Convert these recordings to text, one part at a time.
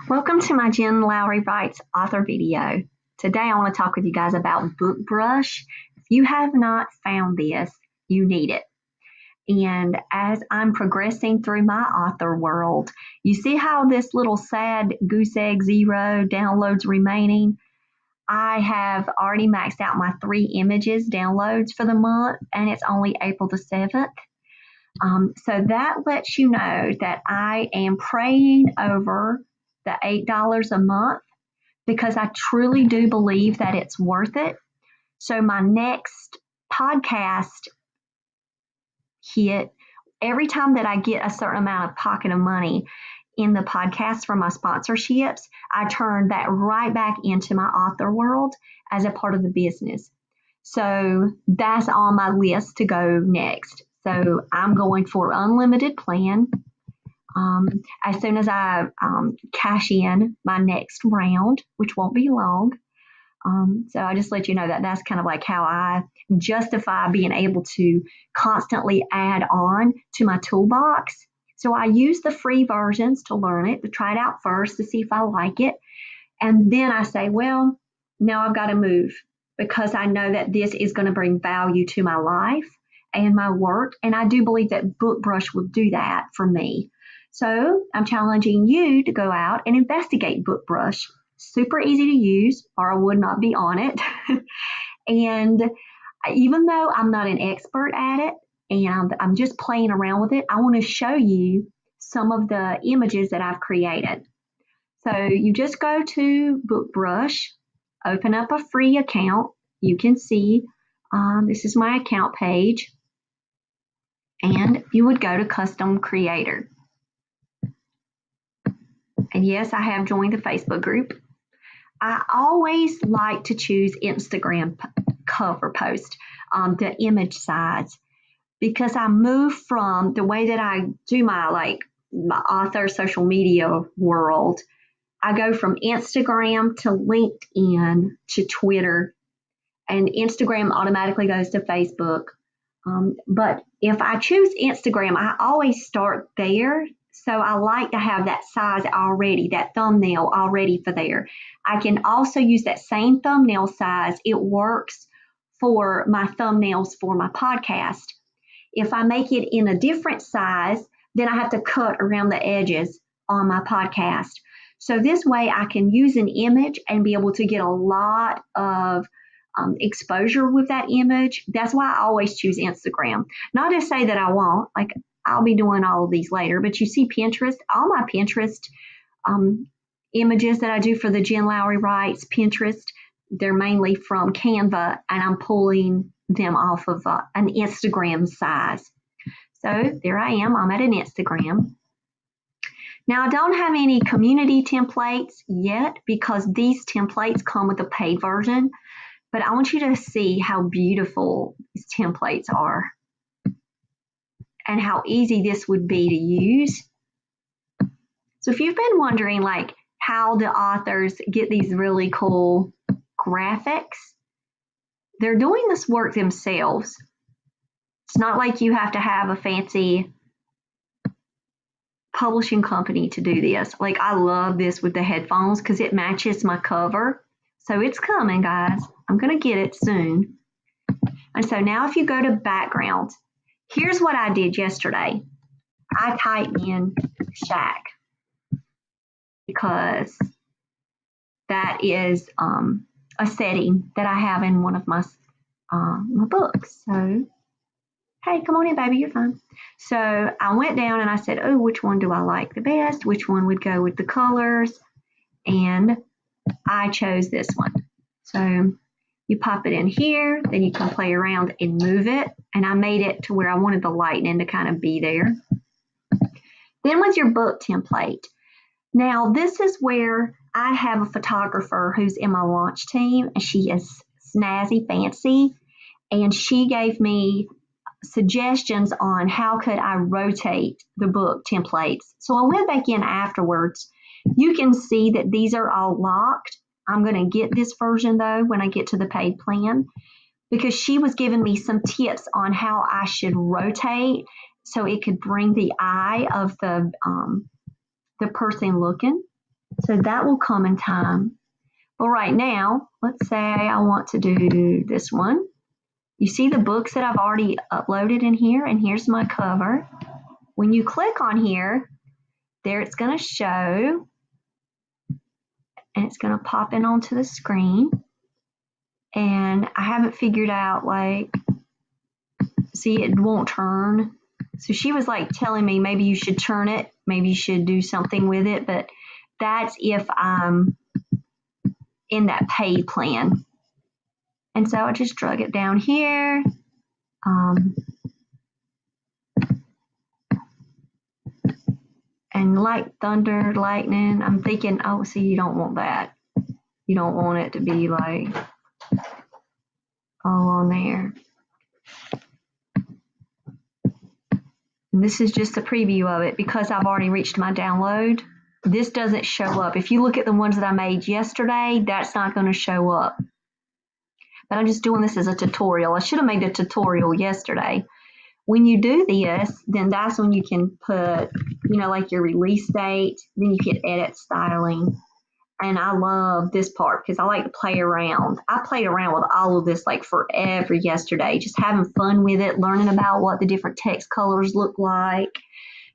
Welcome to my Jen Lowry Writes author video. Today I want to talk with you guys about Book Brush. If you have not found this, you need it. And as I'm progressing through my author world, you see how this little sad goose egg 0 downloads remaining? I have already maxed out my 3 images downloads for the month, and it's only April the 7th. So that lets you know that I am praying over the $8 a month because I truly do believe that it's worth it. So my next podcast hit, every time that I get a certain amount of pocket of money in the podcast from my sponsorships, I turn that right back into my author world as a part of the business. So that's on my list to go next. So I'm going for unlimited plan. As soon as I cash in my next round, which won't be long. So I just let you know that that's kind of like how I justify being able to constantly add on to my toolbox. So I use the free versions to learn it, to try it out first to see if I like it. And then I say, well, now I've got to move because I know that this is going to bring value to my life and my work. And I do believe that Book Brush will do that for me. So I'm challenging you to go out and investigate Book Brush. Super easy to use, or I would not be on it. And even though I'm not an expert at it and I'm just playing around with it, I want to show you some of the images that I've created. So you just go to Book Brush, open up a free account. You can see this is my account page. And you would go to Custom Creator. And yes, I have joined the Facebook group. I always like to choose Instagram cover post, the image size, because I move from the way that I do my author social media world. I go from Instagram to LinkedIn to Twitter, and Instagram automatically goes to Facebook. But if I choose Instagram, I always start there. So I like to have that size already, that thumbnail already for there. I can also use that same thumbnail size. It works for my thumbnails for my podcast. If I make it in a different size, then I have to cut around the edges on my podcast. So this way I can use an image and be able to get a lot of exposure with that image. That's why I always choose Instagram. Not to say that I won't, I'll be doing all of these later, but you see Pinterest, all my Pinterest images that I do for the Jen Lowry Writes Pinterest, they're mainly from Canva, and I'm pulling them off of an Instagram size. So there I am, I'm at an Instagram. Now I don't have any community templates yet because these templates come with a paid version, but I want you to see how beautiful these templates are and how easy this would be to use. So if you've been wondering how the authors get these really cool graphics, they're doing this work themselves. It's not like you have to have a fancy publishing company to do this. I love this with the headphones because it matches my cover. So it's coming, guys. I'm going to get it soon. And so now if you go to background, here's what I did yesterday. I typed in shack because that is a setting that I have in one of my books. So, hey, come on in, baby, you're fine. So I went down and I said, oh, which one do I like the best? Which one would go with the colors? And I chose this one. So you pop it in here, then you can play around and move it. And I made it to where I wanted the lightning to kind of be there. Then with your book template. Now this is where I have a photographer who's in my launch team, and she is snazzy fancy. And she gave me suggestions on how could I rotate the book templates. So I went back in afterwards. You can see that these are all locked. I'm going to get this version though when I get to the paid plan, because she was giving me some tips on how I should rotate so it could bring the eye of the person looking. So that will come in time. But right now, let's say I want to do this one. You see the books that I've already uploaded in here, and here's my cover. When you click on here, there it's going to show, and it's going to pop in onto the screen. And I haven't figured out, like, see, it won't turn. So she was like telling me maybe you should turn it, maybe you should do something with it, but that's if I'm in that paid plan. And so I just drug it down here. And like thunder, lightning, I'm thinking, oh, see, you don't want that. You don't want it to be like all on there. And this is just a preview of it because I've already reached my download. This doesn't show up. If you look at the ones that I made yesterday, that's not going to show up. But I'm just doing this as a tutorial. I should have made a tutorial yesterday. When you do this, then that's when you can put, like your release date. Then you can edit styling. And I love this part because I like to play around. I played around with all of this like forever yesterday, just having fun with it, learning about what the different text colors look like,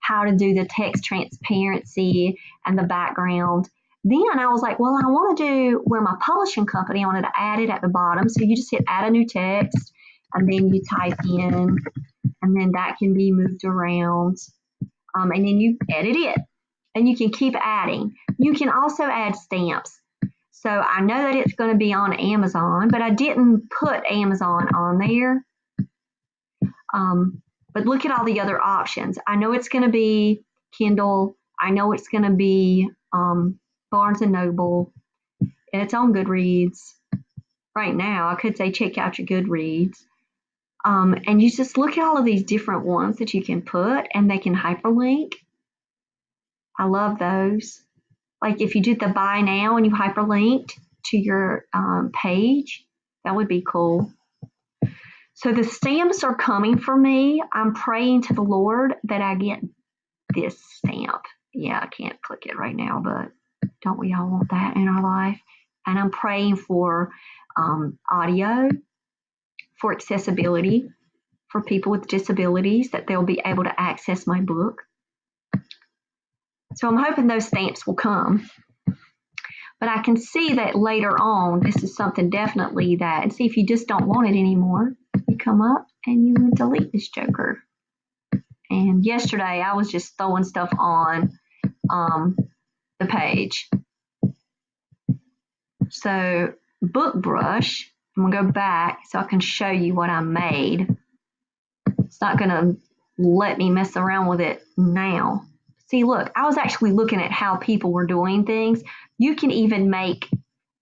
how to do the text transparency and the background. Then I was like, well, I want to do where my publishing company, I wanted to add it at the bottom. So you just hit add a new text, and then you type in, and then that can be moved around. And then you edit it, and you can keep adding. You can also add stamps. So I know that it's going to be on Amazon, but I didn't put Amazon on there. But look at all the other options. I know it's going to be Kindle. I know it's going to be Barnes & Noble. And it's on Goodreads. Right now, I could say check out your Goodreads. And you just look at all of these different ones that you can put, and they can hyperlink. I love those. Like if you did the buy now and you hyperlinked to your page, that would be cool. So the stamps are coming for me. I'm praying to the Lord that I get this stamp. Yeah, I can't click it right now, but don't we all want that in our life? And I'm praying for audio, for accessibility, for people with disabilities, that they'll be able to access my book. So I'm hoping those stamps will come. But I can see that later on, this is something definitely that, and see if you just don't want it anymore, you come up and you delete this joker. And yesterday I was just throwing stuff on the page. So book brush, I'm gonna go back so I can show you what I made. It's not gonna let me mess around with it now. See, look, I was actually looking at how people were doing things. You can even make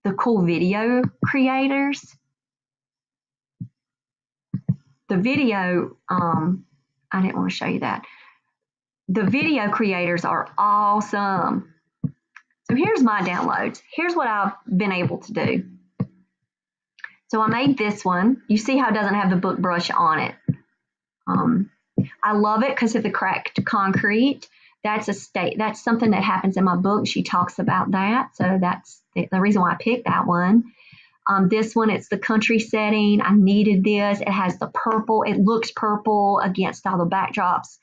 the cool video creators. The video, I didn't want to show you that. The video creators are awesome. So here's my downloads. Here's what I've been able to do. So I made this one. You see how it doesn't have the book brush on it. I love it because of the cracked concrete. That's something that happens in my book. She talks about that. So that's the reason why I picked that one. This one, it's the country setting. I needed this. It has the purple. It looks purple against all the backdrops.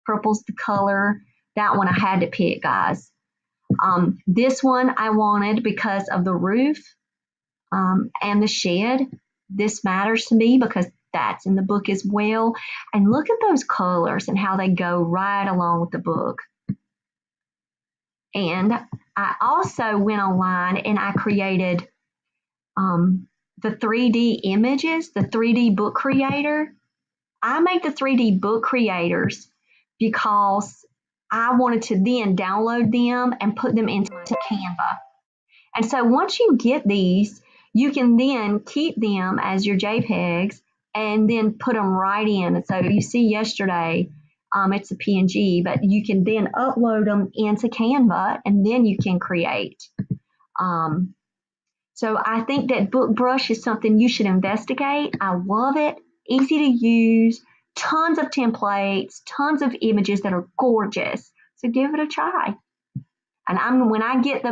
Purple's the color. That one I had to pick, guys. This one I wanted because of the roof and the shed. This matters to me because that's in the book as well. And look at those colors and how they go right along with the book. And I also went online and I created the 3D images, the 3D book creator. I made the 3D book creators because I wanted to then download them and put them into Canva. And so once you get these, you can then keep them as your JPEGs and then put them right in. And so you see yesterday, it's a PNG, but you can then upload them into Canva and then you can create. So I think that book brush is something you should investigate. I love it. Easy to use, tons of templates, tons of images that are gorgeous. So give it a try. And when I get the